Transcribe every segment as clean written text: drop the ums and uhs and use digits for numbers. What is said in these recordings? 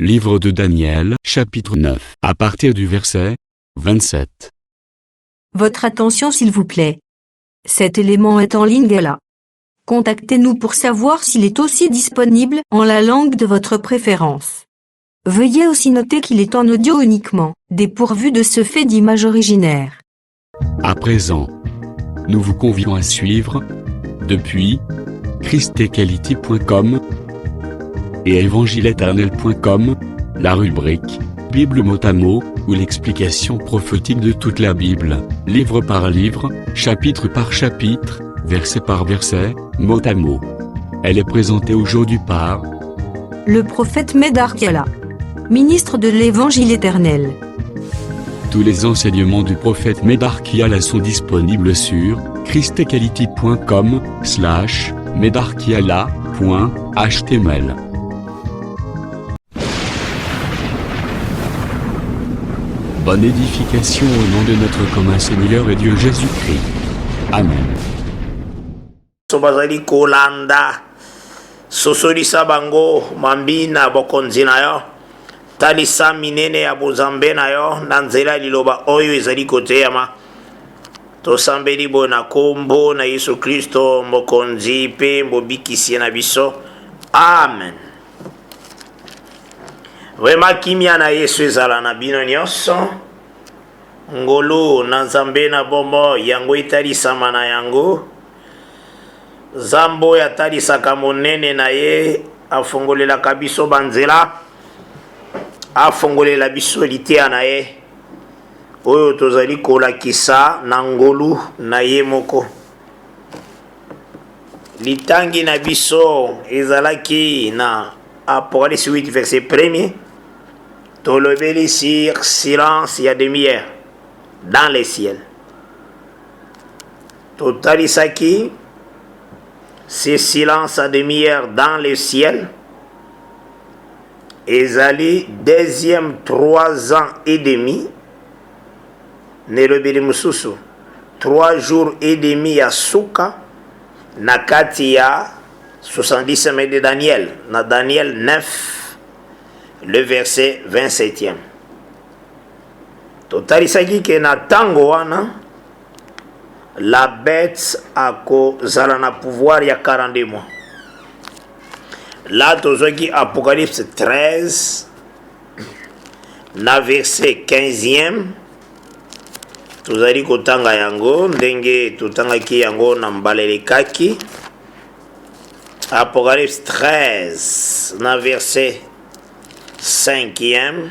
Livre de Daniel, chapitre 9, à partir du verset 27. Votre attention s'il vous plaît. Cet élément est en Lingala. Contactez-nous pour savoir s'il est aussi disponible en la langue de votre préférence. Veuillez aussi noter qu'il est en audio uniquement, dépourvu de ce fait d'image originaire. À présent, nous vous convions à suivre, depuis christequality.com et evangileeternel.com, la rubrique Bible mot à mot, ou l'explication prophétique de toute la Bible, livre par livre, chapitre par chapitre, verset par verset, mot à mot. Elle est présentée aujourd'hui par le prophète Medar Kiala, ministre de l'Évangile éternel. Tous les enseignements du prophète Medar Kiala sont disponibles sur christequality.com/medarkiala.html. Bonne édification au nom de notre commun Seigneur et Dieu Jésus-Christ. Amen. Sobazali kolanda sosolisa bango mambina bokonzi na yo talisa minene ya bozambe na yo na nzela liloba oyo ezali koteyama tosambeli bo na kombo na Yesu Kristo mokonzi pe mbobikisi na biso. Amen. Wema kimia na Yesu ezala na bino nyonso ngolu na nzambe na bombo yango italisama na yango zambo yatalisaka monene na ye afungolelaka biso banzela afungolela biso liteya na ye oyo tozali kolakisa na ngolu na ye moko. Litangi na biso ezalaki na Apocalypse 8 verset 1er. Tolobeli sur silence ya demi-heure dans les ciels. Totalisaki ce silence à demi-heure dans le ciel. Ezali deuxième 3 ans et demi. Nelobeli mususu 3 jours et demi ya suka na kati ya 70 semaines de Daniel, na Daniel 9, le verset 27e. Totalisaki ke na tango wana, la bête a kozala na pouvoir ya 42 mois. Là, tozoki Apocalypse 13, na verset 15e, tozali kotanga yango, ndenge totangaki yango na mbalelekaki. Apocalypse 13, na verset 5e.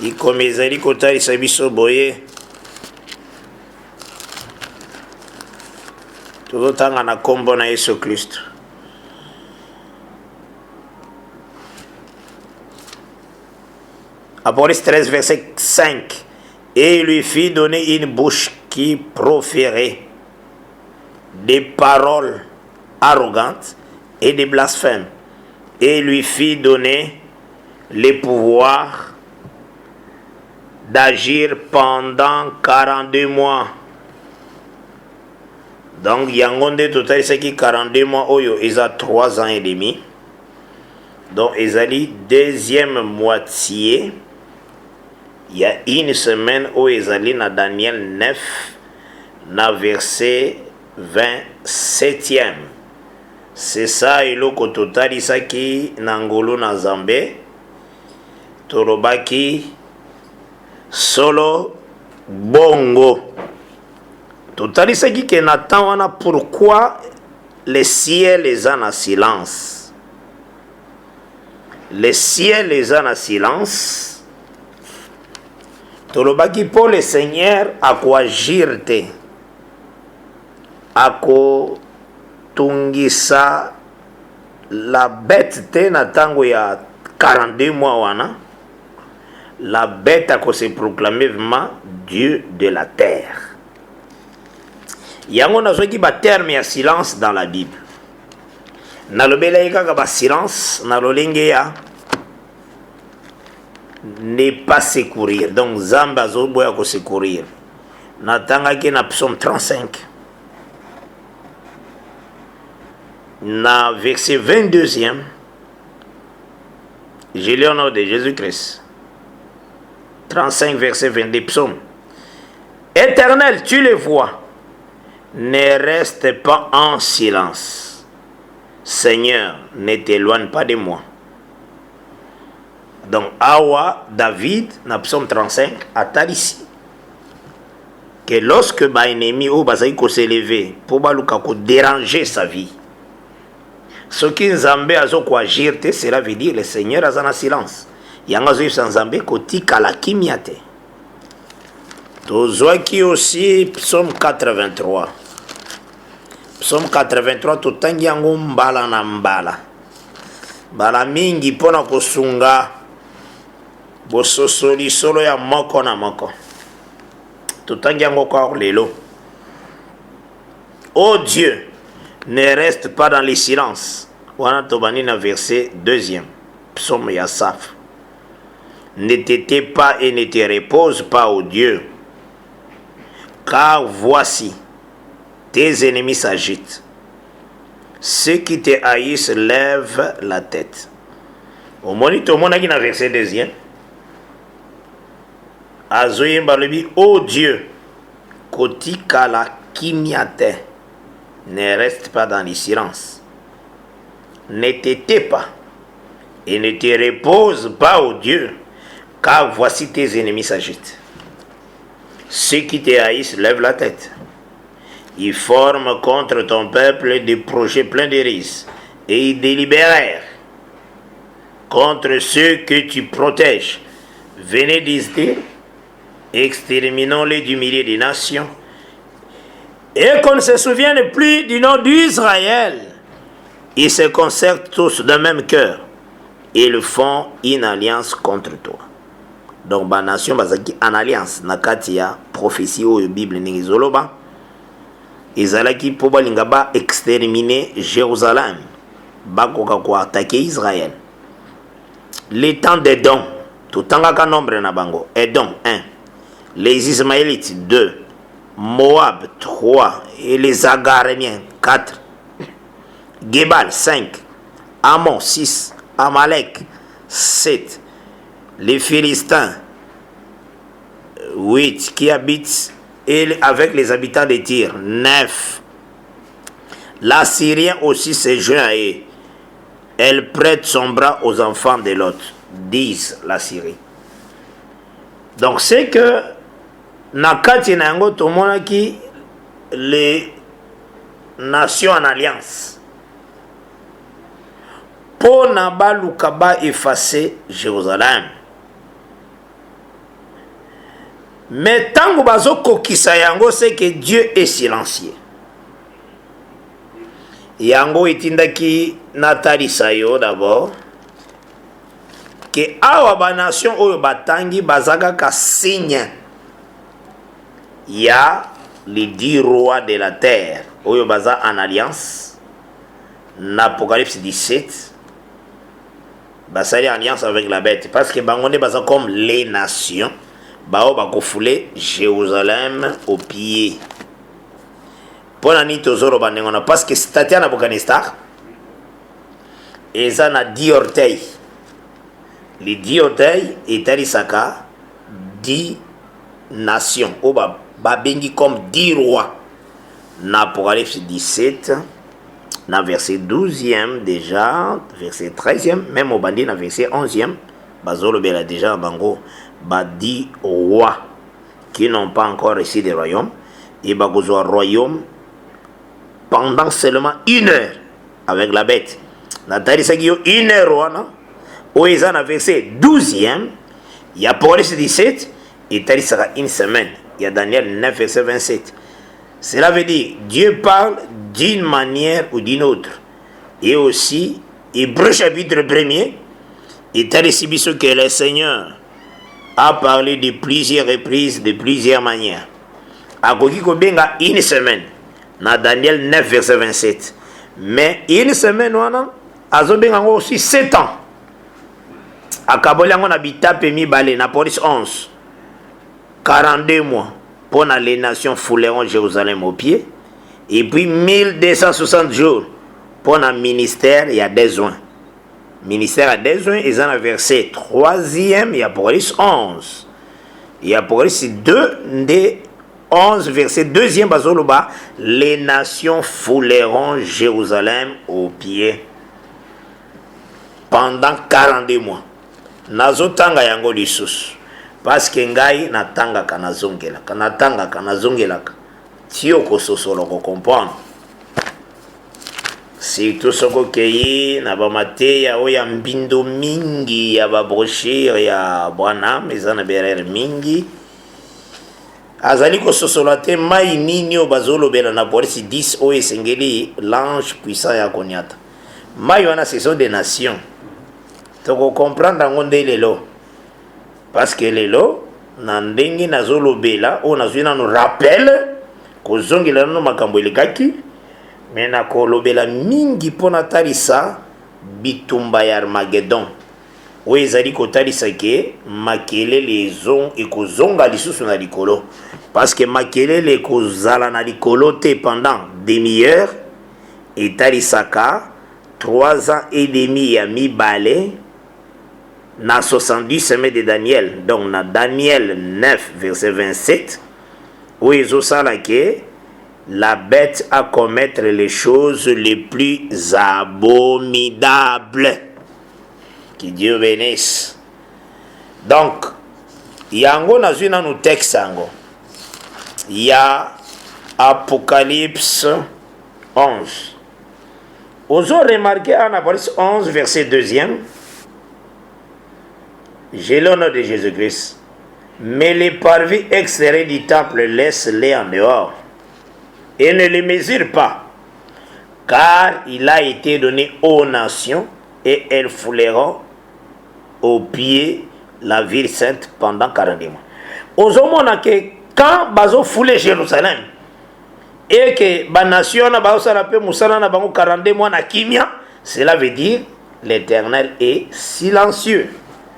Ikomezali kotalisa biso boye. Tozotanga na kombo na Yesu Kristo. Apocalypse 13, verset 5. Et il lui fit donner une bouche qui proférait des paroles arrogantes et des blasphèmes, et lui fit donner le pouvoir d'agir pendant 42 mois. Donc yangonde total c'est qui 42 mois oyo eza 3 ans et demi. Donc ezali deuxième moitié. Il y a une semaine où ezali na Daniel 9 na verset 27e. C'est ça eloko totalisaki na ngolu na Nzambe tolobaki solo bongo. Totalisaki ke na temps wana pourquoi le ciel est en silence. Le ciel est en silence. Tolobaki pour le Seigneur akoagir te. Ako tungisa la bête te na tango ya 42 mois wana. La bête ako se proclamer vraiment Dieu de la terre. Yango nazoki ba terme ya silence dans la Bible. Nalobela kaka ba silence na lolenge ya ne pas secourir. Donc Zamba zo boya ko secourir. Natangaki na psaume 35. Na verset 22e, Je lis au nom de Jésus-Christ. 35, verset 22, psaume. Éternel, tu les vois. Ne reste pas en silence. Seigneur, ne t'éloigne pas de moi. Donc, Awa, David, dans psaume 35, a ici que lorsque ba ennemi ou bazai ko s'élever pour baluka ko déranger sa vie, ce qui nzambe azo ko agir te, cela veut dire le Seigneur azana silence. Yanga zo sans nzambe ko tika la kimiate. Tozwa qui aussi psaume 83. Psaume 83 totangi yango mbala na mbala. Bala mingi pona kosunga bososoli solo ya moko na moko. Totangi yango kwa lelo. Oh Dieu, ne reste pas dans le silence. Wana tobani na verset 2e. Psaume Yassaf. Ne t'étais pas et ne te repose pas, ô Dieu. Car voici, tes ennemis s'agitent. Ceux qui te haïssent lèvent la tête. Au monito monaki na verset 2e. Azoye mbalobi, ô Dieu, kotika la kimiate. Ne reste pas dans le silence. Ne t'étais pas et ne te repose pas, ô Dieu, car voici tes ennemis s'agitent. Ceux qui te haïssent lèvent la tête. Ils forment contre ton peuple des projets pleins de risques et ils délibérèrent contre ceux que tu protèges. Venez, disent-ils, exterminons-les du milieu des nations et qu'on ne se souvienne plus du nom d'Israël. Ils se concertent tous d'un même cœur. Ils font une alliance contre toi. Donc, la nation bazaki en alliance. Nakatia prophétie ou Bible n'izoloba. Izalaki pour balingaba exterminer Jérusalem. Bakoka ko attaquer Israël. Les temps des dons. Tout tangaka nombre na bango. Edom 1. Les Ismaélites 2. Moab 3. Et les Agaréniens 4. Gebal 5. Ammon 6. Amalek 7. Les Philistins 8 qui habitent avec les habitants de Tyr 9. L'Assyrien aussi s'est joint à eux. Elle prête son bras aux enfants de Lot. 10 la Syrie. Donc c'est que nakati na yango tomonaki les nations en alliance. Pour nabaluka ba effacer Jérusalem. Mais tant que bazo kokisa yango, c'est que Dieu est silencieux. Yango itindaki natali sayo d'abord. Que awa ba nation oyo batangi bazaka ka signe. Ya les 10 rois de la terre. Oyo baza en alliance. N'Apocalypse 17. Basali alliance avec la bête. Parce que bangonde baza comme les nations. Bao bako foulé Jérusalem au pied. Pona ni tozoro banengona parce que statia na Afghanistan eza na 10 orteils. Les 10 orteils etali saka 10 nations. Oba babengi comme 10 rois. Na Apocalypse 17 na verset 12e déjà, verset 13e, même au bandi na verset 11e, bazolo bela déjà bango ba 10 rois qui n'ont pas encore reçu des royaumes et bagozo royaume pendant seulement 1 heure avec la bête. Natali sagio 1 heure wana o eza na verset 12e, il y a Apocalypse 17 et tali sera 1 semaine. Il y a Daniel 9 verset 27. Cela veut dire Dieu parle d'une manière ou d'une autre. Et aussi Hébreu chapitre 1er et tali sibiso que le Seigneur a parlé de plusieurs reprises, de plusieurs manières. Akoki ko benga 1 semaine. Na Daniel 9 verset 27. Mais 1 semaine wana azo benga aussi 7 ans. Akaboli yango na bitape mibale na Apocalypse 11. 42 mois pour les nations fouleront Jérusalem au pied. Et puis 1260 jours pour le ministère, il y a des soins. ministère à des uns, ils ont un verset 3e, il y a Apocalypse 11. Il y a Apocalypse 2, des 11, verset 2e, bazoloba, les nations fouleront Jérusalem aux pieds pendant 42 mois. Nazotanga yango lisusu. Parce que ngai natanga kanazongelaka, natanga kanazongelaka. Tio kososolo ko comprendre. Surtout soko kei na ba mateya oya mbindo mingi ya ba brochure ya Branham ezana berere mingi. Azali kososolo te mai nini o bazolo bela na Apocalypse 10 o esengeli l'ange puissant ya konyata. Mai wana ce sont des nations. Toko comprendre ngonde lelo. Parce que lelo na ndenge nazolo bela o nazwina no rappel kozongela no makambo elekaki mais na kolobela mingi pona talisa bitumba ya Armageddon o ezali kotalisa ke makelele ezon ekozonga lisusu na likolo parce que makelele ekozala na likolo te pendant demi-heure etalisaka 3 ans et demi ya mibale na 70 semaines de Daniel, donc na Daniel 9 verset 27 où ils ont ça là que la bête à commettre les choses les plus abominables. Que Dieu bénisse. Donc, yango na zuna no texte yango. Il y a Apocalypse 11. Vous avez remarqué en Apocalypse 11 verset 2e. J'ai le nom de Jésus-Christ. Mais les parvis extérieurs du temple, laisse-les en dehors. Et ne les mesure pas. Car il a été donné aux nations et elles fouleront aux pieds la ville sainte pendant 40 mois. Aux hommes, que quand bazo foulé Jérusalem et que la nation na bazo sarape musala na bango 42 mois na kimia, cela veut dire l'Éternel est silencieux.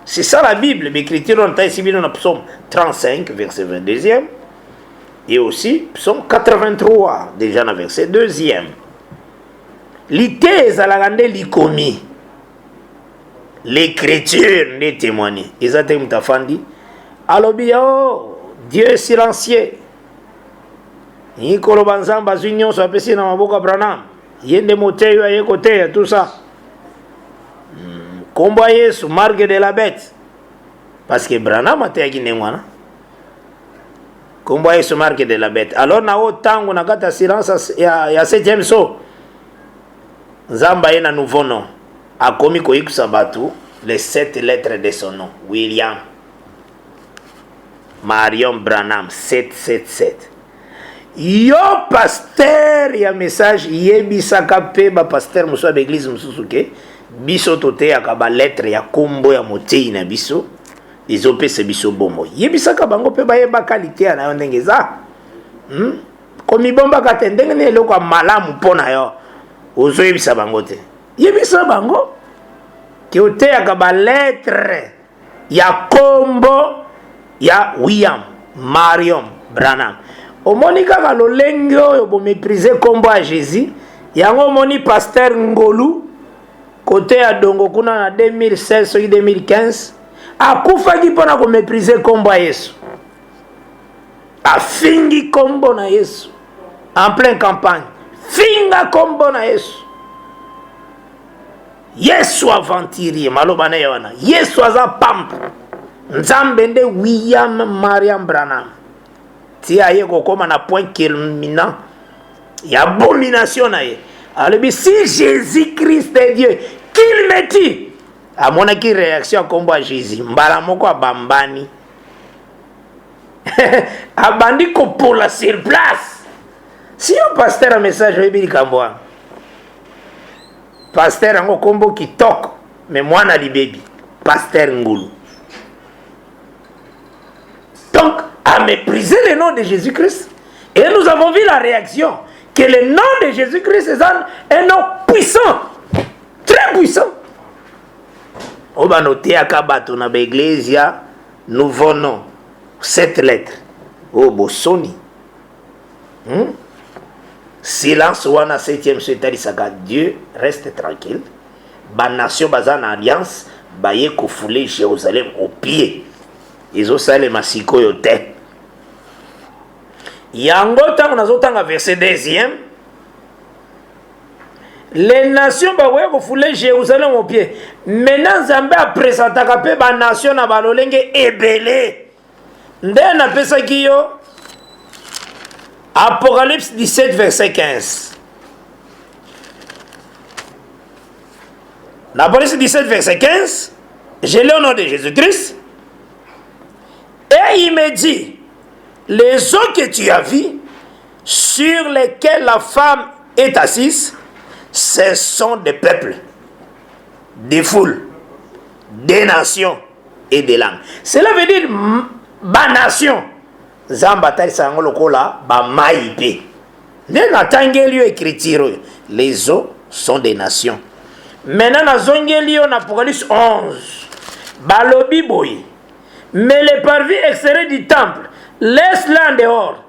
C'est ça la Bible, l'écriture dans le psaume 35, verset 22e, et aussi psaume 83, déjà dans le verset 2e. L'ité zalagande likomi. L'écriture n'est témoignée. Ils ont été mutafandi. Alobi oh, Dieu est silencieux. Nikolo banzamba zunion so apesi na maboka Branham. Yende moteyo aye kote tout ça. Kombo Yesu marque de la bête. Parce que Branham a été mwana. Kombo Yesu marque de la bête. Alors na o tango na kata silence ya 7e so. Nzamba yena nouveau nom. A komi ko ikusa batu les 7 lettres de son nom. William Marion Branham 777. Yo pasteur ya message yebisaka pe ba pasteur muso d'église mususuke. Biso tote akaba lettre ya kombo ya motei na biso izopesa biso bombo yebisaka bango pe bayeba qualité na yo ndenge za komi bomba ka tendenge ne eloko ya malamu mpona yo ozoyebisa bango te yebisa bango ke ote akaba lettre ya kombo ya William Marion Branham omoni kaka lolenge oyo bomépriser kombo ya Jésus yango omoni pasteur Ngolu côté à Dongo kuna na 2016 ou 2015 akufaki pona ko mépriser kombo ya Yesu afingi kombo na Yesu en pleine campagne finga kombo na Yesu Yesu aventurier maloba na yona Yesu aza pamp nzambe nde William Mariam Branham ti aye kokoma na point culminant ya abomination na ye alors si Jésus-Christ est Dieu qu'il me tue à mon qui réaction combo à Jésus mbala moko abambani abandi ko pour la sur place si un pasteur un message webi likamboa pasteur ango kombo kitoko mais moi na libebi pasteur Ngulu donc à mépriser le nom de Jésus-Christ et nous avons vu la réaction que le nom de Jésus-Christ est un nom puissant, très puissant. On va noter à Kabato na Beglesia, nouveau nom, 7 lettres. Oh, Bossoni. Silence ou à 7e, c'est-à-dire Dieu reste tranquille. ba nation baza na alliance baye kofule Jérusalem au pied. Ezosalema sikoyo te. Yango tango nazotanga verset 2e. Les nations baye kofule Jérusalem au pied. Maintenant Nzambe a présentaka pe ba nation na balolenge ebele. Nde na pesa kiyo Apocalypse 17 verset 15. Apocalypse 17 verset 15. Je l'ai au nom de Jésus-Christ. Et il me dit, les eaux que tu as vues, sur lesquelles la femme est assise, ce sont des peuples, des foules, des nations et des langues. Cela veut dire, ba nation. Zambatari sango lokola ba maipe. Ne natangeli écriture. Les eaux sont des nations. Maintenant na zongeli en Apocalypse 11. Balobi boy. Mais les parvis extérieurs du temple, laisse-les en dehors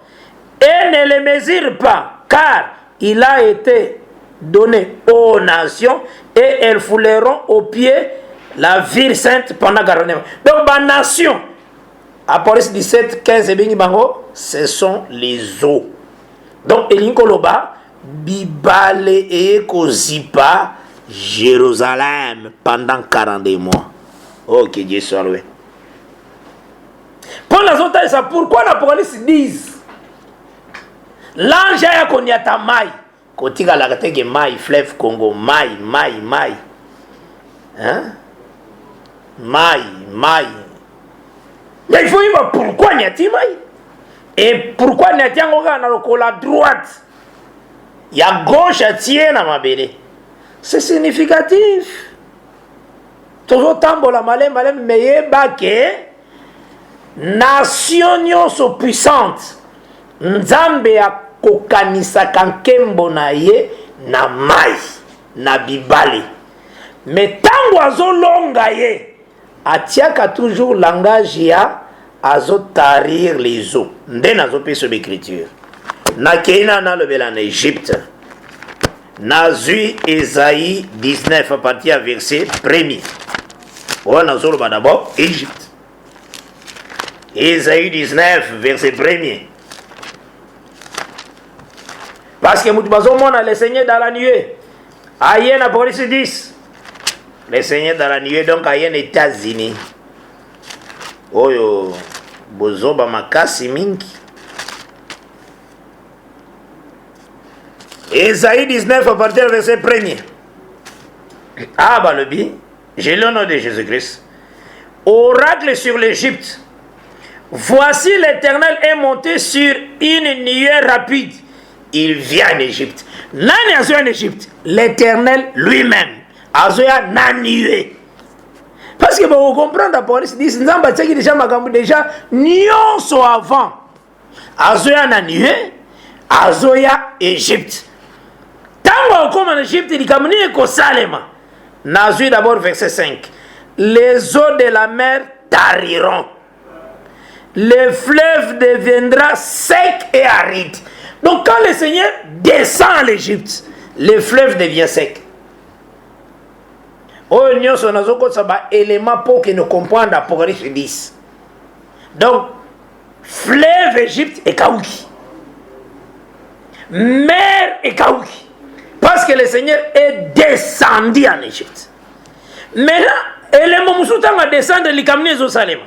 et ne les mesure pas, car il a été donné aux nations et elles fouleront aux pieds la ville sainte pendant 40 ans. Donc ba nation. Apocalypse 17, 15 et bien bango, ce sont les eaux. Donc, Elinkoloba, Bibale et Kozipa, Jérusalem, pendant 42 mois. Oh, que Dieu soit loué. Pour les autres, ça, pourquoi l'Apocalypse 10 l'ange a konyata mai. Kotika la kateke mai, fleuve Congo, mai. Hein? Mai. Mais il faut dire pourquoi n'y a-t-il pas. Et pourquoi n'y a-t-il pas la droite. Il y a gauche à tirer dans ma belle. C'est significatif. Toujours tambo la malem meye bake. Nation so puissante. Nzambe a kokanisa kankembo na ye na mai na bibale. Mais tango azo longa ye. Atiaka toujours langage ya azotarir les eaux. Nde nazope sur l'écriture. Na keina na lebela en Égypte. Nazui Esaïe 19 à partir à verset 1er. On a d'abord Égypte. Esaïe 19 verset 1er. Parce que Moutbazo a le Seigneur dans la nuée. Aïe na Apocalypse 10. Le Seigneur dans la nuée, donc, il y a les États-Unis. Oyo, bozoba makasi mingi. Esaïe 19 à partir du verset 1er. Ah, bah le bi, j'ai le nom de Jésus-Christ. Oracle sur l'Égypte. Voici l'Éternel est monté sur une nuée rapide. Il vient en Égypte. Nani azo en Égypte? L'Éternel lui-même. Azoya na nuée. Parce que vous comprenez d'abord, ils Nzamba tchaki déjà makambu déjà nyonso avant. Azoya na nuée, Azoya Égypte. Tango comme en Égypte, il kamuni ko Salema. Nazui d'abord verset 5. Les eaux de la mer tariront. Le fleuve deviendra sec et aride. Donc quand le Seigneur descend à l'Égypte, le fleuve devient sec. Oh, nous sommes un élément pour que nous comprenions l'Apocalypse 10. Donc, fleuve Égypte est kaouki. Mer est kaouki. Parce que le Seigneur est descendu en Égypte. Maintenant, l'élément moussoutan va descendre les camions Jérusalem.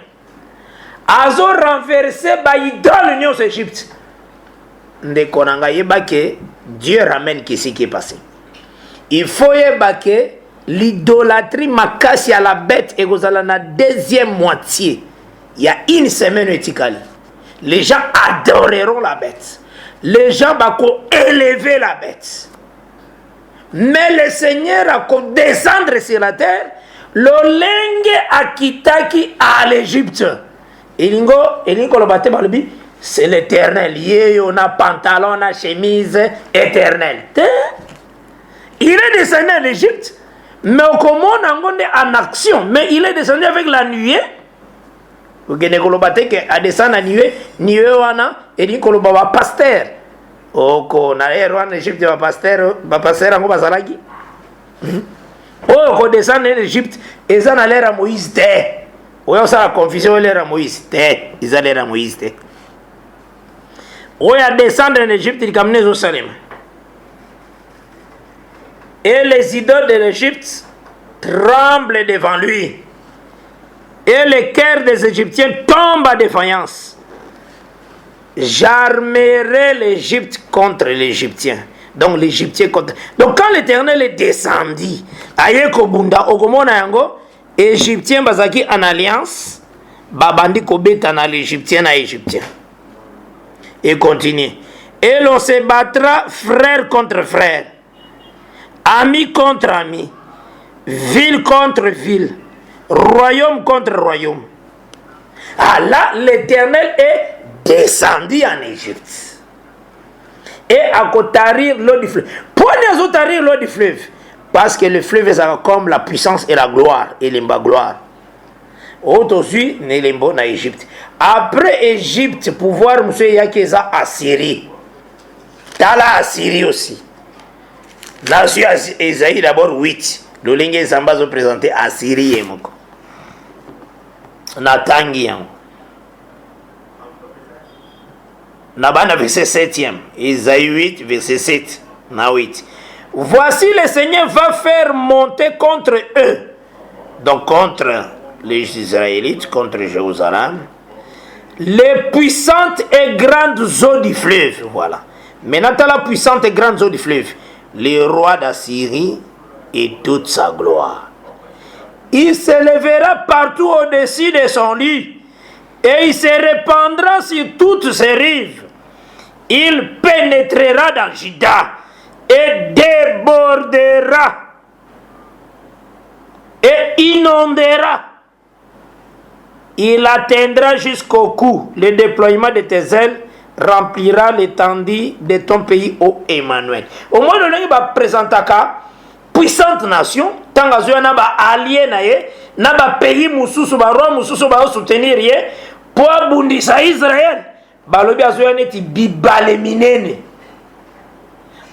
Azo renversé par l'idole l'Union Égypte. Ndekonanga yeba que Dieu ramène ce qui est passé. Il faut yeba que l'idolâtrie makasi à la bête et dans la deuxième moitié. Il y a une semaine étikali. Les gens adoreront la bête. Les gens vont élever la bête. Mais le Seigneur a descendre sur la terre. L'olenge akitaki à l'Égypte. C'est l'Éternel. On a pantalon, on a chemise éternelle. Il est descendu en Égypte. Mais au comment on en action. Mais il est descendu avec la nuée. Vous avez dit a descendu la nuée. Nuée wana. Et dit qu'on va pasteur. Oh, qu'on a l'air en Égypte va pasteur. Va pasteur en Basalaki. oyo kodescendre en Égypte eza na l'ère ya Moïse te oyo osala confusion l'ère ya Moïse te eza l'ère ya Moïse te oyo adescendre en Égypte likambo ezosalema et les idoles de l'Égypte tremblent devant lui et le cœur des Égyptiens tombe à défaillance. J'armerai l'Égypte contre l'Égyptien. Donc l'Égyptien contre... Donc quand l'Éternel est descendu, ayeko bunda okomona yango, Égyptien bazaki en alliance, babandi kobeta na l'Égyptien na Égyptien. Et continue. Et l'on se battra frère contre frère, ami contre ami, ville contre ville, royaume contre royaume. Ah là, l'Éternel est descendu en Égypte. Et à tarir l'eau du fleuve. Pourquoi nous tarir l'eau du fleuve? Parce que le fleuve est comme la puissance et la gloire. Et l'imba gloire. Aujourd'hui, nous sommes en Égypte. Après Égypte, pouvoir, monsieur Yakeza, Assyrie. Tala Assyrie aussi. Nation Esaïe d'abord 8. Le lingue Zamba se présenté Assyrie et Moko. Natangi yango. Nabana verset 7e. Isaïe 8 verset 7. Na 8. Voici le Seigneur va faire monter contre eux. Donc contre les Israélites, contre Jérusalem. Les puissantes et grandes eaux du fleuve. Voilà. Maintenant, la puissante et grande eau du fleuve. Le roi d'Assyrie et toute sa gloire. Il se lèvera partout au-dessus de son lit et il se répandra sur toutes ses rives. Il pénétrera dans Juda et débordera et inondera. Il atteindra jusqu'au cou. Le déploiement de tes ailes remplira l'étendue de ton pays, ô Emmanuel. Au moins, on va présenter puissante nation, tant que vous avez allié na ba pays mususu ba roi mususu ba soutenir ye pour abundisa Israël. Balobi azoya neti bibale minene.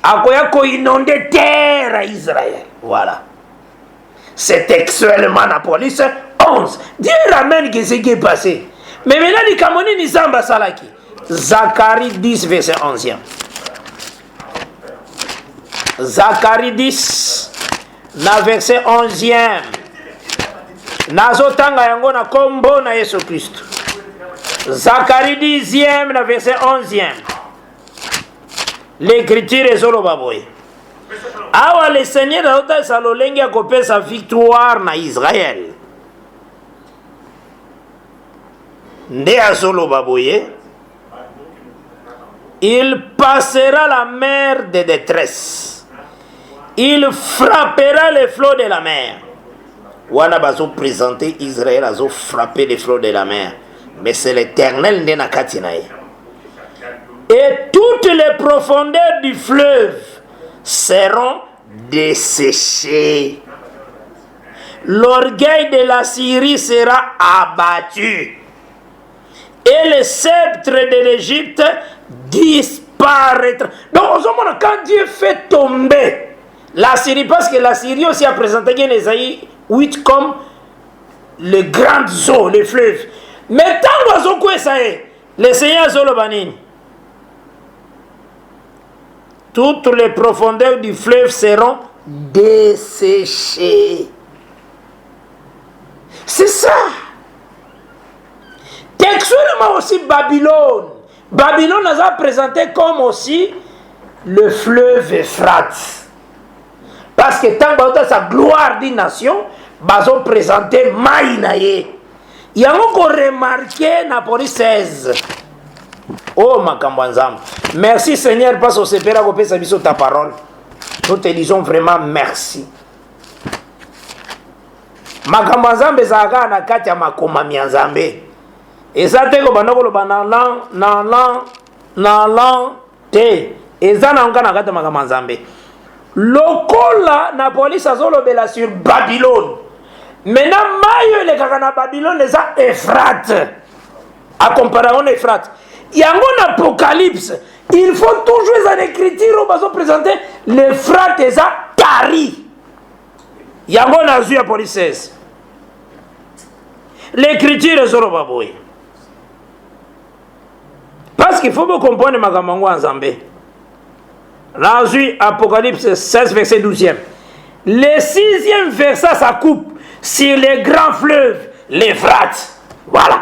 Akoya ko inonder terre à Israël. Voilà. C'est textuellement la police 11. Dieu ramène que ce qui est passé. Mais maintenant, les Kamoni ni Zamba Salaki. Zacharie 10, verset 11e. Zacharie 10, na verset 11e. Nazotanga yango na kombo na Yesu Christ. Zacharie 10e, na verset 11e. L'écriture est solo baboye. Awa le Seigneur a salolenge a copé sa victoire na Israël. Nde a solo baboye. Il passera la mer de détresse. Il frappera les flots de la mer. Wana bazo présenter Israël a frappé les flots de la mer. Mais c'est l'Éternel nde na katinaye. Et toutes les profondeurs du fleuve seront desséchées. L'orgueil de la Syrie sera abattu. Et le sceptre de l'Égypte disparaîtra. Donc, quand Dieu fait tomber la Syrie, parce que la Syrie aussi a présenté en Esaïe 8 comme les grandes eaux, les fleuves. Mais tant que ça est, le Seigneur Zolobanine, toutes les profondeurs du fleuve seront desséchées. C'est ça. Textuellement aussi Babylone. Babylone nous a présenté comme aussi le fleuve Euphrate. Parce que tant que sa gloire d'une nation, ils ont présenté Maïnaye. Il y a encore remarqué Napoli 16. Oh Makambwanzam. Merci Seigneur parce que c'est père à ta parole. Nous te disons vraiment merci. Makambwanzam bezaga na kati ya makoma mianzambe. Eza te ko banoko lo na lan te. Eza na ngana kati makambwanzambe. Lokola na police azolobela sur Babylone. Maintenant mayo le kaka na Babylone les a Euphrate. À comparaison Euphrate. Il y a un apocalypse. Il faut toujours en écriture où ils ont présenté l'Euphrate et ça tari. yango nazwi ya poli 16 l'écriture ezolo baboye parce qu'il faut vous comprendre makambo yango ya nzambe. Nazwi Apocalypse 16 verset 12e. Le 6e verset ça coupe sur les grands fleuves, l'Euphrate. Voilà.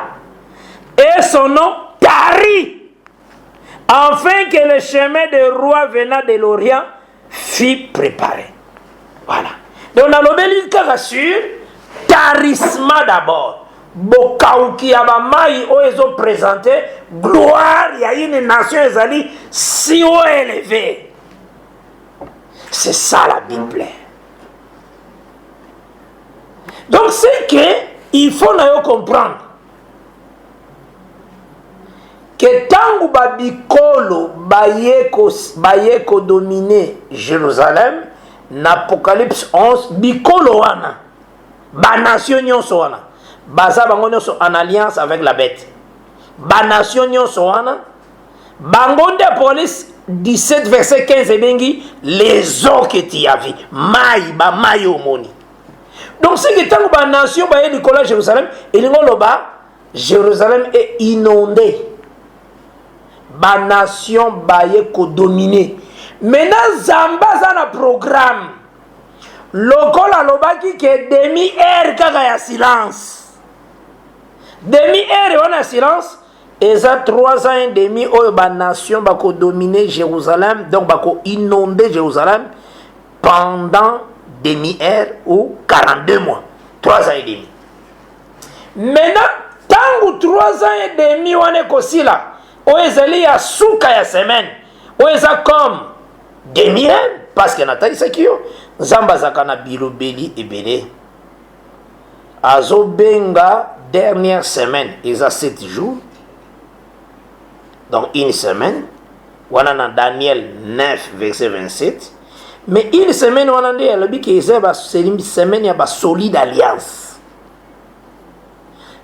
Et son nom tarit, afin que le chemin des rois venant de l'Orient fût préparé. Voilà. Donc dans l'obélisque sur tarissement d'abord. Bokauki abamai oezo présenté gloire, il y a une nation ezali si haut élevée. C'est ça la Bible. Donc c'est que il faut nous comprendre que tangu babikolo bayeko dominer Jérusalem n'Apocalypse 11 bikolo wana ba nation nyonso wana baza bango nyonso en alliance avec la bête ba nation nyonso wana bango nde police 17 verset 15 ebengi les eaux que tu as vu mai ba mai omoni. Donc c'est que tangu ba nation ba yeli kola Jérusalem elingo loba Jérusalem est inondée. Ba nation baye ko dominer. Maintenant Zamba za na programme. Lokola lobaki ke demi-heure kaka ya silence. Demi-heure wana silence. Eza 3 ans et demi oyo ba nation bako dominer Jérusalem, donc bako inonder Jérusalem pendant demi-heure ou 42 mois. 3 ans et demi. Maintenant, tangu 3 ans et demi wane kosila, oyo ezali ya suka ya semaine, oyo eza comme demi-heure, parce que natalisaki yo, Nzamba zakana bilobeli ebele. Azo benga dernière semaine, eza 7 jours. Donc une semaine, on a dans Daniel 9, verset 27. Mais une semaine, on a dit que c'est une semaine, il y a une solide alliance.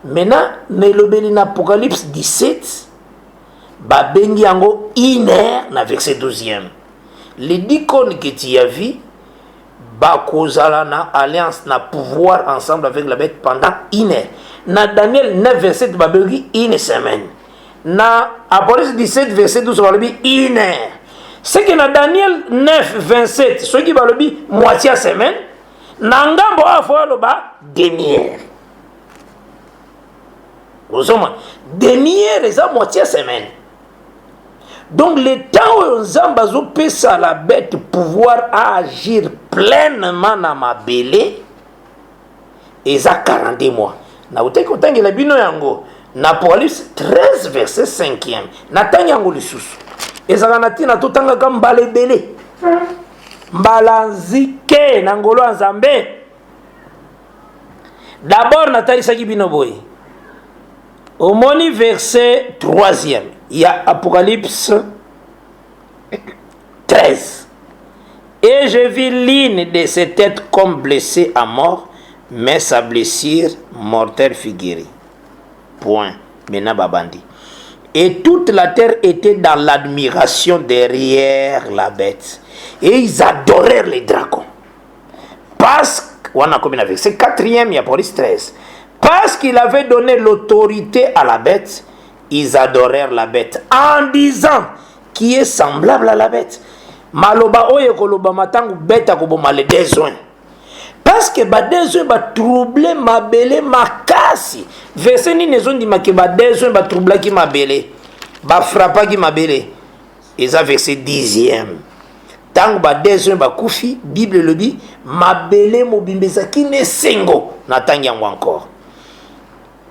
Maintenant, dans l'Apocalypse 17, il y a une heure, dans verset 12e. Les 10 cônes que tu as vu, na alliance, na pouvoir ensemble avec la bête pendant une heure. Dans Daniel 9, verset 27, une semaine. Na Apocalypse 17 verset 12 balobi une heure. C'est que na Daniel 9 27 ce qui balobi moitié semaine na ngambo afo loba demi-heure. Ozoma demi-heure eza moitié semaine. Donc le temps où Nzamba zo pesa la bête pouvoir agir pleinement na mabele eza 42 mois. Na uteki utangela bino yango N'Apocalypse 13 verset 5e. Natanya ngoli susu. Ezaka natina totanga ka mbala ebele. Mbala nzike na ngolo nzambe. D'abord natalisaki bino boye. Omoni verset 3e. Il y a Apocalypse 13. Et je vis l'une de ses têtes comme blessée à mort, mais sa blessure mortelle fut guérie. Point. Maintenant, Babandi. Et toute la terre était dans l'admiration derrière la bête. Et ils adorèrent les dragons. Parce qu'on a combien avec c'est 4e, il y a police 13. Parce qu'il avait donné l'autorité à la bête, ils adorèrent la bête en disant qui est semblable à la bête. Maloba oye koloba matangu bête akoboma les besoins. Parce que badezo ba troubler mabele makasi. Verset ni nezo ndima ke badezo ba troubler ki mabele. Ba frappa ki mabele. Eza verset 10e. Tangu badezo ba kufi, Bible le dit, mabele mobimbeza ki ne sengo na tangi yango encore.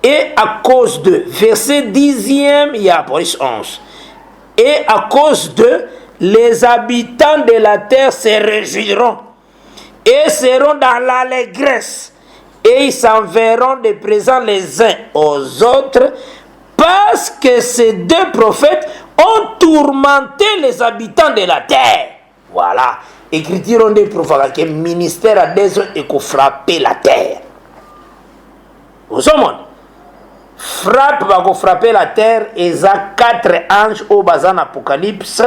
Et à cause de verset 10e, il y a Apocalypse 11. Et à cause de les habitants de la terre se réjouiront et seront dans l'allégresse, et ils s'enverront des présents les uns aux autres, parce que ces deux prophètes ont tourmenté les habitants de la terre. Voilà. Écriture des prophètes, que le ministère a des hommes et qu'on frappe la terre. Vous savez, frappe va qu'on frappe la terre, et ça 4 anges au bazan Apocalypse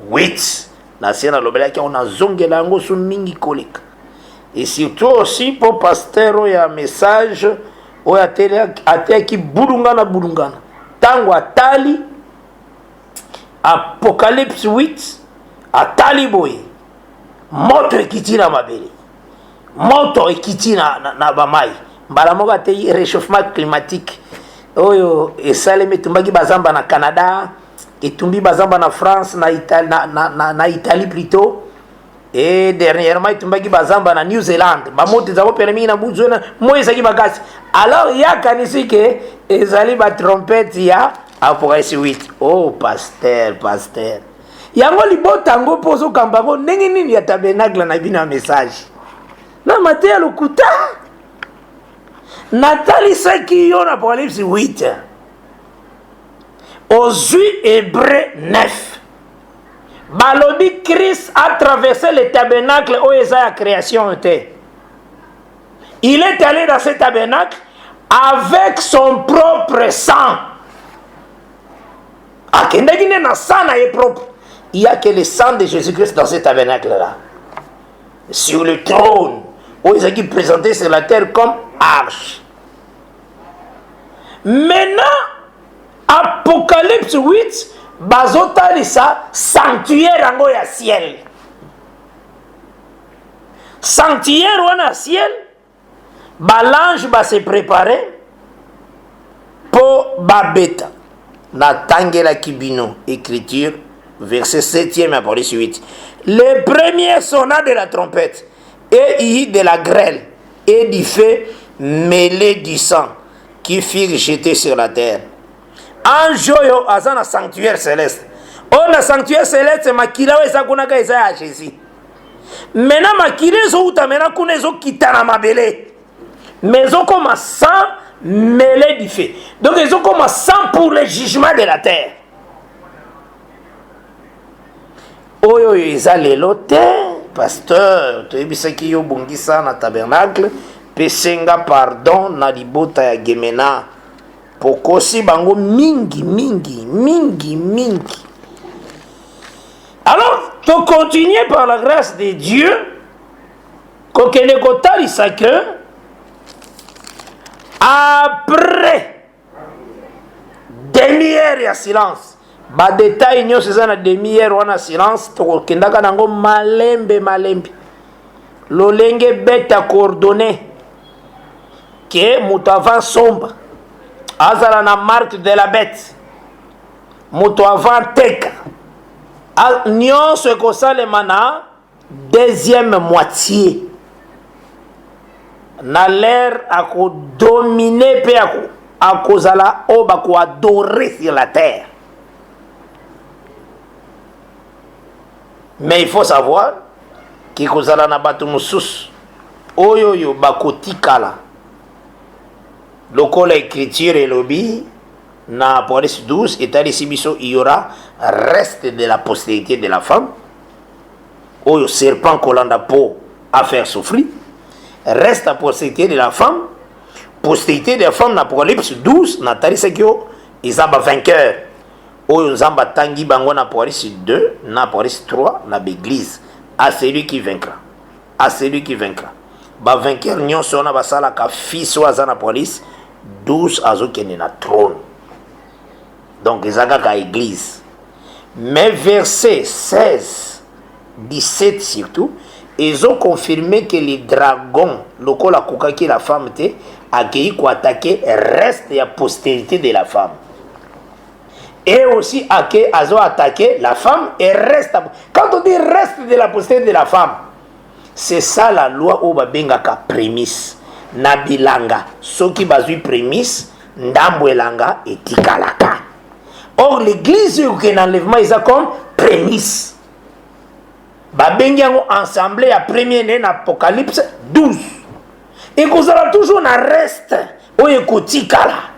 8. La sienne a l'obéla qui on a zongelango sous mingi kolik. et surtout aussi pour pasteur ya message oyo ateyaki bulungana bulungana ntango atali Apocalypse 8 atali boye moto ekiti na mabele moto ekiti na bamai mbala moko atei réchauffement climatique oyo esalemi etumbaki bazamba na Canada etumbi bazamba na France na Italie plutôt et dernièrement etumbaki bazamba na New Zealand bamoto ezako pene mingi na buzu na moi ezaki makasi alors yakanisi ke ezali batrompete ya Apocalypse 8 oh pasteur yango libota yango mpo ozokamba ngo ndenge nini ya tabernacle na bino ya message na Mateya lokuta natalisaki yo na Apocalypse 8 aux Hébreux 9 balobi Christ a traversé le tabernacle où est la création était. Il est allé dans ce tabernacle avec son propre sang. Il n'y a que le sang de Jésus-Christ dans ce tabernacle-là. Sur le trône, où il est présenté sur la terre comme arche. Maintenant, Apocalypse 8, bazotalisa sanctuaire yango ya ciel. Sanctuaire wana ciel, balange ba se préparer pour babeta. Natangela kibino, écriture, verset 7e, Apocalypse 8. Le premier sonna de la trompette, et il y de la grêle, et du feu mêlé du sang, qui furent jetés sur la terre. Ange oyo aza na sanctuaire céleste. On a sanctuaire céleste makila eza kuna ka eza ya Jésus. Mena makila ezo uta mena kuna ezo kita na mabele. Mais ezo comme sang mêlé du feu. Donc ezo comme sang pour le jugement de la terre. Oyo eza lelo te pasteur to ebisaki yo bongisa na tabernacle pesenga pardon na libota ya Gemena. Pokosi bango mingi. Alors, tu continues par la grâce de Dieu, kokene kotali sacré, après demi-heure ya silence. Ba détail nyo c'est ça na demi-heure wana silence, to kendaka nango malembe. Lolenge beta coordonné que mutu avant somba. Azala na marque de la bête. Moto avant teka. Nyon se kosalema na deuxième moitié. Na l'air ako dominer pe ako zala oba ko adorer sur la terre. Mais il faut savoir ki kozala na batu mususu oyo bakotikala. Lokola écriture et lobby na Apocalypse 12 et Sibiso il y aura reste de la postérité de la femme oyo serpent kolanda po à faire souffrir reste la postérité de la femme na Apocalypse 12 na talisakio izaba vainqueur oyo nzamba tangi bango na Apocalypse 2 na Apocalypse 3 na l'église à celui qui vaincra ba vainqueur nyonso na basala ka fils wa na Apocalypse 12 azokene na trône. Donc ezaka ka église. Mais verset 16, 17 surtout, ils ont confirmé que les dragons, lokola kokaki la femme te, accueilli ko attaquer reste la postérité de la femme. Et aussi azo attaqué la femme et reste. Quand on dit reste de la postérité de la femme, c'est ça la loi au babengaka prémisse. Nabilanga, soki bazui prémisse, ndambwelanga et tikalaka. Or l'église qui est enlèvement, ils ont comme prémisse. Babengiango ensemble à premier né Apocalypse 12. Et vous avez toujours un reste. Ou ekotikala.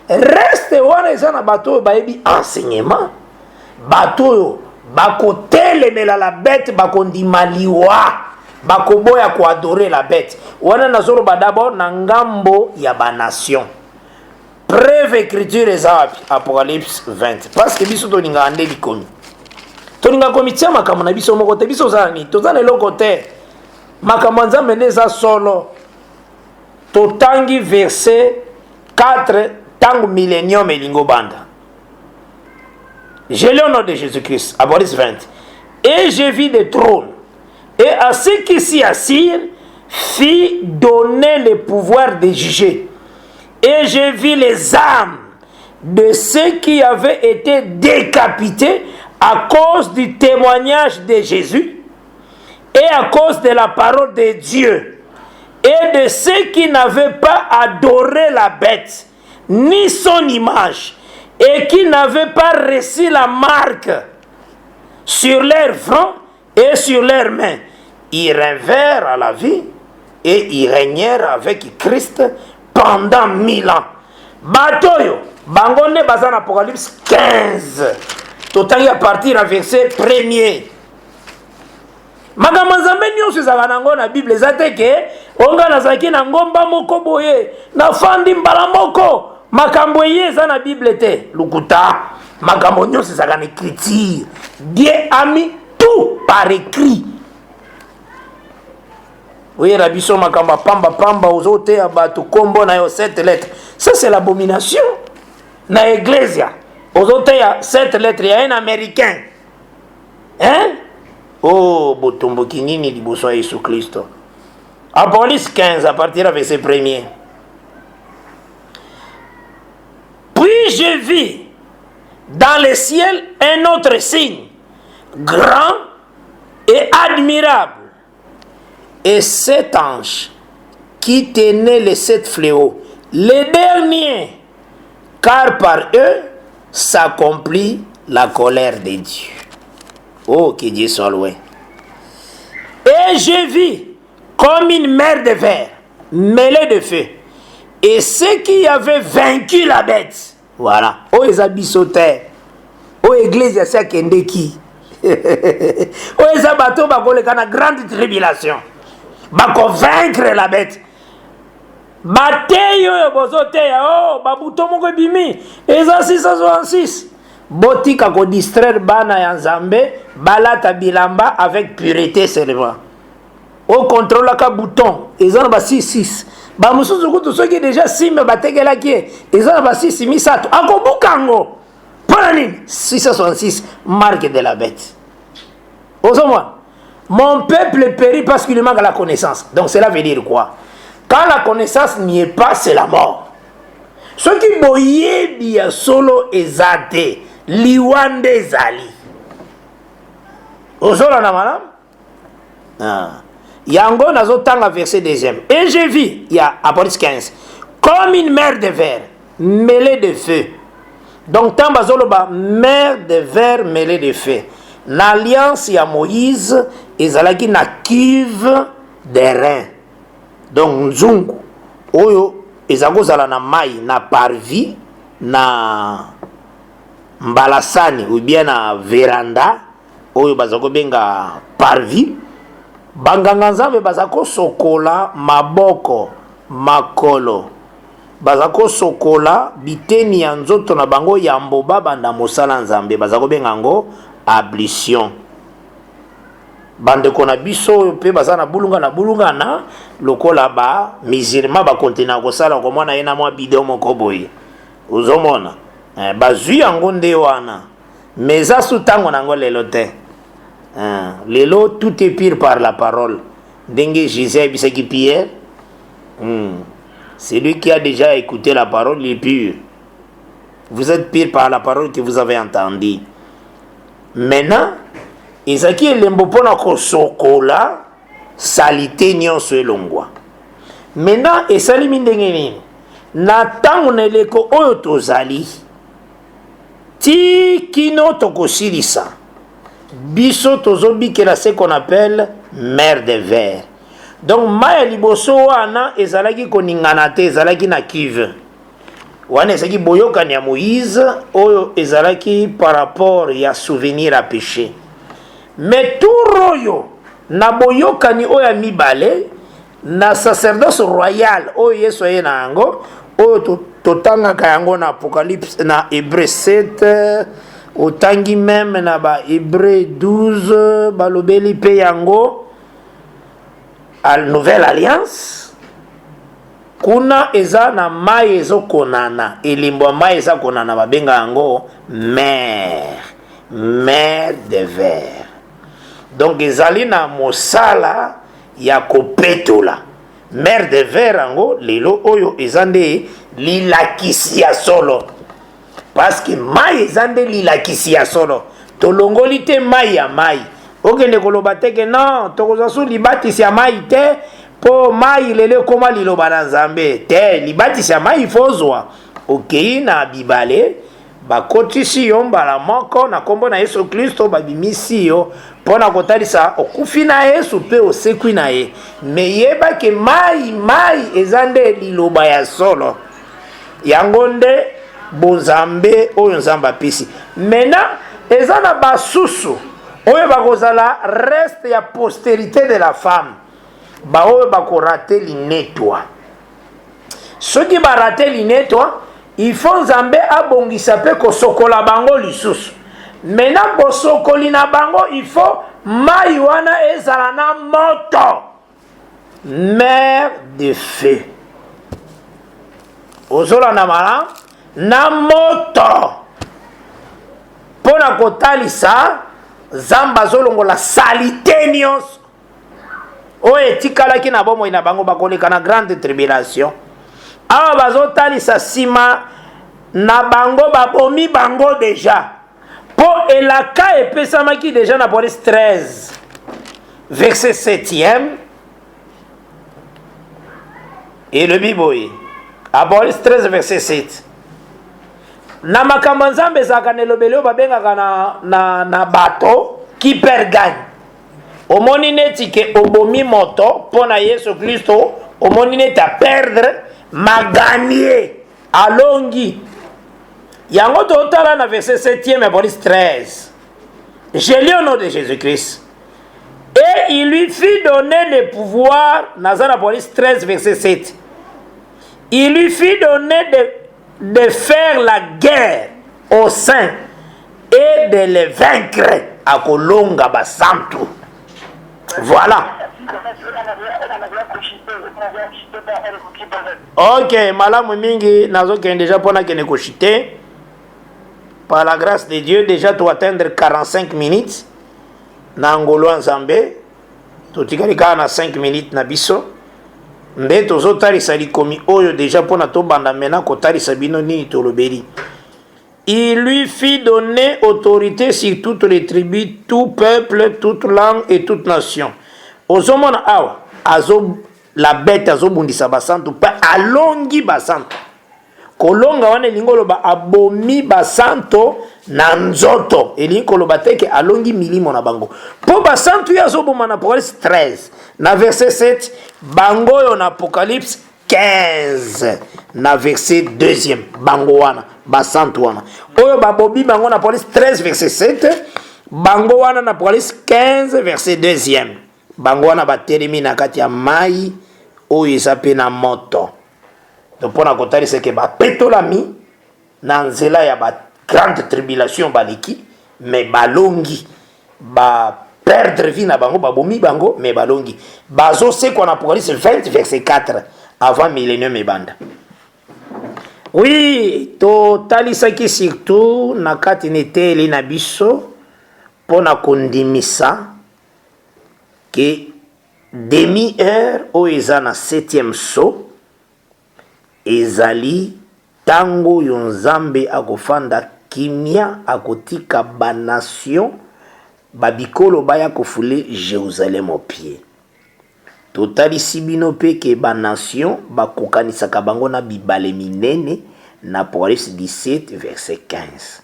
Reste wana eza na bateau baebi enseignement. Bateau bako telemela la bête bako ndimaliwa. Bako boya ko adorer la bête. Wana nazoro d'abord na ngambo ya ba nation. Preuve écriture ezapi Apocalypse 20. Parce que biso toninga ande likomi. Toninga komitia makambo na biso moko te biso zani tozana eloko te. makambo nzambe nde eza solo. Totangi verset 4 tangu millénium elingo banda. Je lis au nom de Jésus-Christ, Apocalypse 20. Et je vis des trônes, et à ceux qui s'y assirent, fit donner le pouvoir de juger. Et je vis les âmes de ceux qui avaient été décapités à cause du témoignage de Jésus et à cause de la parole de Dieu, et de ceux qui n'avaient pas adoré la bête, ni son image, et qui n'avaient pas reçu la marque sur leur front et sur leurs mains. Ils revinrent à la vie et ils régnèrent avec Christ pendant 1000 ans. Batoyo, bangone bazan Apocalypse 15. Totangi à partir à verset 1er. Makambo nzambe nyonso ezalaka nango na Bible eza te ke onga nazalaki na ngomba moko boye nafandi mbala moko makambo ye eza na Bible te. Lukuta makambo nyonso ezalaka na écriture. Dieu a mis tout par écrit. Oui, la biso makamba pamba pamba ozote ya bato kombo na yo 7 lettres. Ça c'est l'abomination. Na Ecclesia ozote ya 7 lettres ya un américain. Hein? Oh, botombo kinini liboso ya Yesu Kristo. Apocalypse 15 à partir du verset 1er. Puis je vis dans le ciel un autre signe, grand et admirable. Et 7 anges qui tenaient les 7 fléaux, les derniers, car par eux s'accomplit la colère de Dieu. Oh, que Dieu soit loué. Et je vis comme une mer de verre mêlée de feu. Et ceux qui avaient vaincu la bête, voilà. Oh, les abyssotaires. Oh, l'église, il y a qui. Oh, les abatos, il y a une grande tribulation. Bako vaincre la bête. Bateyo yo bozote ya oh babuto moko bimi eza 666. Botika ko distraire bana ya Nzambe balata bilamba avec pureté seulement. Au contrôle ka bouton eza na ba 66. Ba musuzu kutu soki déjà simbe batekela ki eza na ba 6 misato akobukango. Pona nini 666 marque de la bête. Osomwa. Mon peuple périt parce qu'il manque la connaissance. Donc cela veut dire quoi? Quand la connaissance n'y est pas, c'est la mort. Ce qui boye bien solo ezate, liwande zali. Osolo na madame? Yango nazo tanga verset 2e. Et je vis, il y a Apocalypse 15, comme une mer de verre mêlée de feu. Donc tamba zolo ba mer de verre mêlée de feu. L'alliance ya Moïse ezalaki na cuve des reins. Donc nzungu oyo ezakozala na mai na parvis na mbalasani ou bien na veranda oyo bazako benga parvis. Banganga nzambe bazako sokola maboko makolo bazako sokola biteni ya nzoto na bango ya mboba banda mosala nzambe bazako benga ngo ablution. Bandeko na biso pe baza na bulunga na lokola ba musulman ba kontina ko sala ko mona yena mwa bideo moko boye uzomona bazui yango nde wana meza sutango nango lelo te lelo tout est pire par la parole ndenge Jésus bisaki Pierre celui qui a déjà écouté la parole il est pur. Vous êtes pire par la parole que vous avez entendue. Maintenant ezaki elembo pona ko sokola salite nyonso elongwa. Maintenant esalimi ndenge nini na tango na eleko oyo tozali ti kino tokosilisa biso tozobikela ce qu'on appelle mer de verre. Donc maya liboso wana ezalaki koningana te ezalaki na cuve wana ezalaki boyokani ya Moïse oyo ezalaki par rapport ya souvenir à péché. Mais tout royo na boyokani oyo ya mibale na sacerdoce royal oyo Yesu ye na yango oyo totangaka yango na Apocalypse na Hébreu 7 otangi même na ba Hébreu 12 balobeli pe yango nouvelle alliance kuna eza na mai ezokonana elembo ya mai eza konana babenga yango mer de verre. Donc ezali na mosala ya kopetola mer de verre yango lelo oyo eza nde lilakisi ya solo, parce que mai eza nde lilakisi ya solo. Tolongoli te mai ya mai okende koloba teke non tokozwa su libatisi ya mai te po mai lelo ekoma liloba na nzambe te. Libatisi ya mai ifozwa okei na bibale bakotisi yo mbala moko na kombo na Yesu Kristo babimisi yo mpona kotalisa okufi na Yesu mpe osekwi na ye. Me yeba ke mai eza nde liloba ya solo yango nde bonzambe oyo nzambe apesi. Mena eza na basusu oyo bakozala reste ya postérité de la femme baoyo bakorate linetwa. Soki barate linetwa il faut nzambe abongisa mpe kosokola bango lisusu. Mena bosokoli na bango il faut mai wana ezala na moto, mer de feu. Ozolanda malamu na moto mpona kotalisa nzambe azolongola salite nyonso oyo etikalaki na bomoi na bango bakoleka na grande tribulation. Awa bazotalisa nsima na bango babomi bango deja mpo elaka epesamaki deja na Apocalypse 13 verset 7e elobi boye. Apocalypse 13 verset 7 na makambo nzambe ezalaka na elobeli oyo babengaka na bato qui perd gagne. Omoni neti ke obomi moto mpo na Yesu Kristo, omoni neti a perdre maganie alongi. Yango totala na verset 7e Apocalypse 13. Je lis au nom de Jésus-Christ. Et il lui fit donner le pouvoir, Nazar Apocalypse 13 verset 7. Il lui fit donner de faire la guerre aux saints et de les vaincre à Kolonga Basantu. Voilà. Ok, malamu mingi nazo ken déjà pona kene koshite. Par la grâce de Dieu, déjà tu atteindre 45 minutes. Na ngolo nzambe. Totikali ka na 5 minutes na biso. Nde tozotalisa likomi oyo déjà pona to banda mena kotalisa bino nini tolobeli. Il lui fit donner autorité sur toutes les tribus, tout peuple, toute langue et toute nation. Ozomona awa, la bête azobundisa basantu, pa alongi basantu. Kolonga wane lingolo ba abomi basanto na nzoto. Elingo ba teke alongi milimo na bango. Po basantu ya zoboma na Apocalypse 13, na verset 7, bango yo na Apocalypse 15 na verset 2e bango wana basantu wana oyo babobi bango na Apocalypse 13 verset 7 bango wana na Apocalypse 15 verset 2e bango wana batelemi na kati ya mai oyo eza pe na moto. Donc mpona kotalisa ke bapetolami na nzela ya ba grande tribulation baleki me balongi perdre vie na bango babomi bango me balongi bazosekwa na Apocalypse 20 verset 4 avant millénium ebanda. Oui, totalisaki surtout na kati neteli na biso pona kondimisa ke demi-heure oyo eza na 7e saut ezali tango yo nzambe akofanda kimia akotika banation babikolo baya kofule Jérusalem au pied. Totalisi bino pe ke banation bakokanisaka bango na bibale minene na Apocalypse 17 verset 15.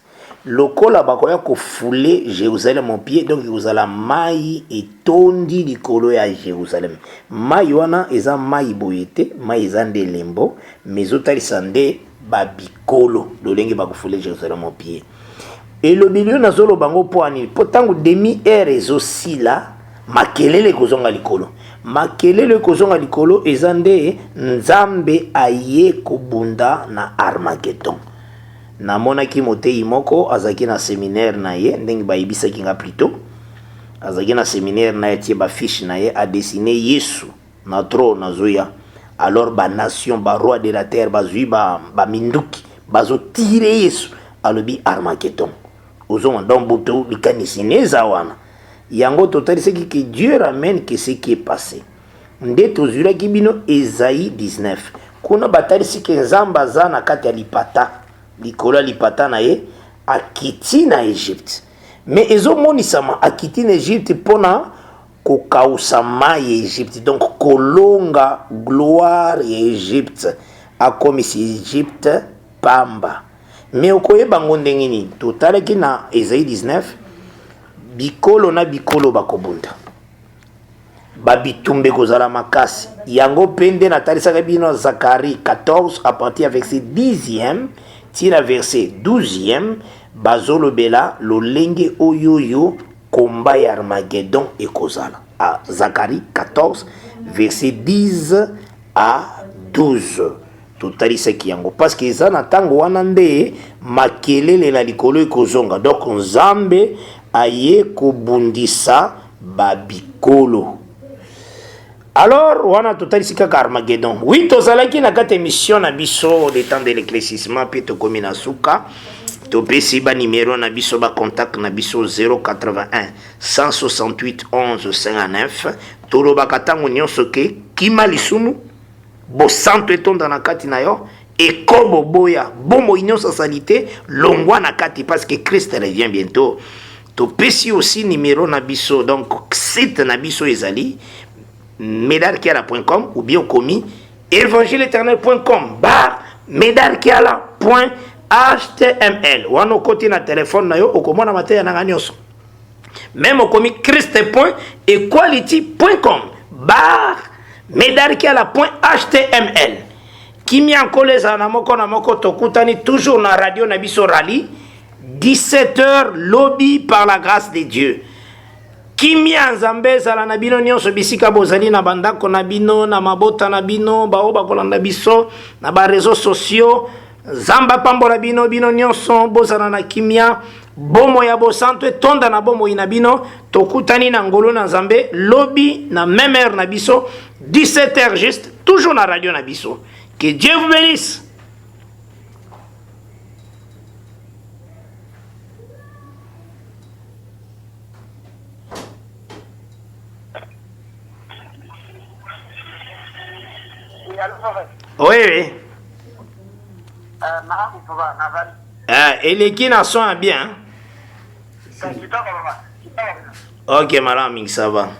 Lokola bakoya kofule Jérusalem au pied, donc kozala mai etondi likolo ya Jérusalem. Mai wana eza mai boyete, mai eza nde lembo, mais otalisa nde babikolo lolenge bakofule Jérusalem au pied. Et le milieu nazolo bango po ani, po tango demi-heure ezosila makelele kozonga likolo. Makelele kozonga likolo eza nde nzambe aye kobunda na Armageddon. Namonaki motei moko azaki na séminaire na ye ndenge bayibisaki nga plutôt azaki na séminaire na ye tie ba fiche na ye a dessiner Yesu na trop na zoya. Alors ba nation ba roi de la terre bazui ba minduki bazo tirer Yesu alobi Armageddon. Ozo ndon boto likanisi neza wana. Yango totali c'est que Dieu ramène que ce qui est passé. Nde tozura kibino Esaïe 19. Kuna batali sike nzamba za na kati ya lipata. Likola lipata na ye akiti na Egypte. Mais ezomonisama akiti na Egypte pona kokausa mai ya Egypte. Donc kolonga gloire ya Egypte. Akomisi Egypte pamba. Mais okoyeba ngo ndenge nini totalaki na Esaïe 19 bikolo na bikolo bakobunda babitumbe kozala makasi yango pende na talisaka bino Zacharie 14 à partir à verset 10e tina verset 12e bazolobela lolenge oyoyo komba ya Armageddon ekozala à Zacharie 14 verset 10 à 12. Totalisaki yango parce que eza na tango wana nde makelele na likolo ekozonga. Donc nzambe aye kobundisa babikolo. Alors wana totalisika ka Armageddon. Oui tozalaki na kati émission na biso le temps de l'éclaircissement pe tokomi na suka. Topesi ba numéro na biso ba contact na biso 081 168 11 59. Tolobaka tango nyonso ke kima lisumu bo santo etonda na kati na yo et kobo boya bomo nyonso salite longwa na kati parce que Christ revient bientôt. To pesi aussi numéro na biso donc site na biso ezali medarkiala.com ou bien komi evangileeternel.com bar medarkiala.html wano koti na téléphone na yo okomona mateya na nyonso même okomi christ.equality.com bar medarkiala.html kimi ankoleza na moko tokutani toujours na radio na biso rali 17h lobby par la grâce de Dieu. Kimi anzambe zala na bino nyonso bisika bozali na bandako na bino na mabota na bino bao bakolanda biso na ba réseaux sociaux zamba pambola bino nyonso bozala na kimia bomo ya bosanto etonda na bomo ina bino tokutani na ngolo na nzambe lobby na même heure na biso 17h juste toujours na radio na biso. Que Dieu vous bénisse. Oui, oui. Et les qui n'en sont bien. Ok, madame, ça va.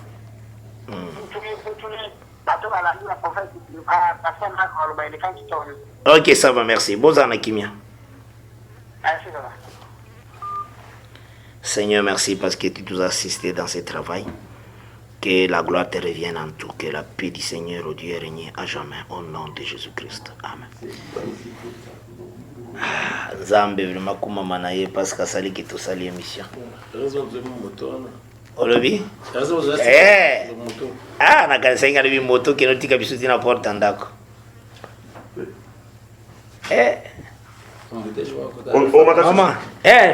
Ok, ça va, merci. Bozana Kimia. Seigneur, merci parce que tu nous as assisté dans ce travail. Que la gloire te revienne en tout. Que la paix du Seigneur, au Dieu, règne à jamais. Au nom de Jésus-Christ. Amen. Zambe, vraiment, comme manaye, parce que ça qui tout ça l'émission. Olobi? Ah, na kansenga lebi moto qui notika bisuti na porte ndako. Mama,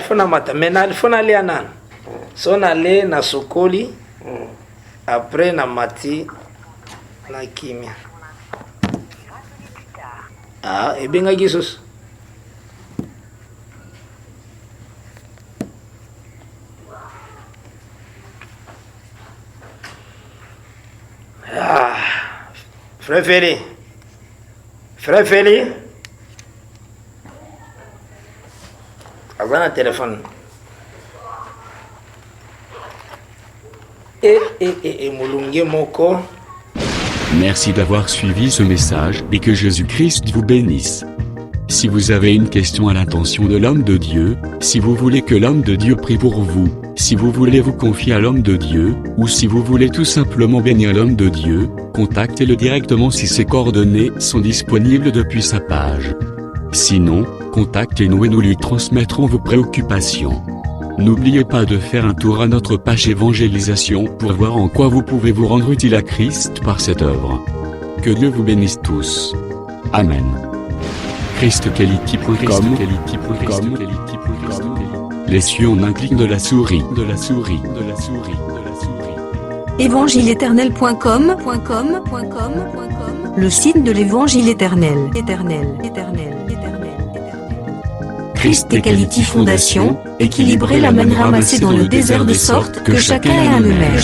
fona mata mena fona le anan. Sona le na sokoli. Après na mati na kimia. Ah, ebenga Jesus. Ah, Frère Félix. Frère Félix. Azana téléphone. Mulunge moko. Merci d'avoir suivi ce message et que Jésus-Christ vous bénisse. Si vous avez une question à l'intention de l'homme de Dieu, si vous voulez que l'homme de Dieu prie pour vous, si vous voulez vous confier à l'homme de Dieu, ou si vous voulez tout simplement bénir l'homme de Dieu, contactez-le directement si ses coordonnées sont disponibles depuis sa page. Sinon, contactez-nous et nous lui transmettrons vos préoccupations. N'oubliez pas de faire un tour à notre page évangélisation pour voir en quoi vous pouvez vous rendre utile à Christ par cette œuvre. Que Dieu vous bénisse tous. Amen. ChristQuality.com. Les cieux en un clic de la souris. évangileéternel.com, le site de l'Évangile éternel. Christ Equality Fondation, équilibrer la manne ramassée dans le désert de sorte que chacun ait un numéro.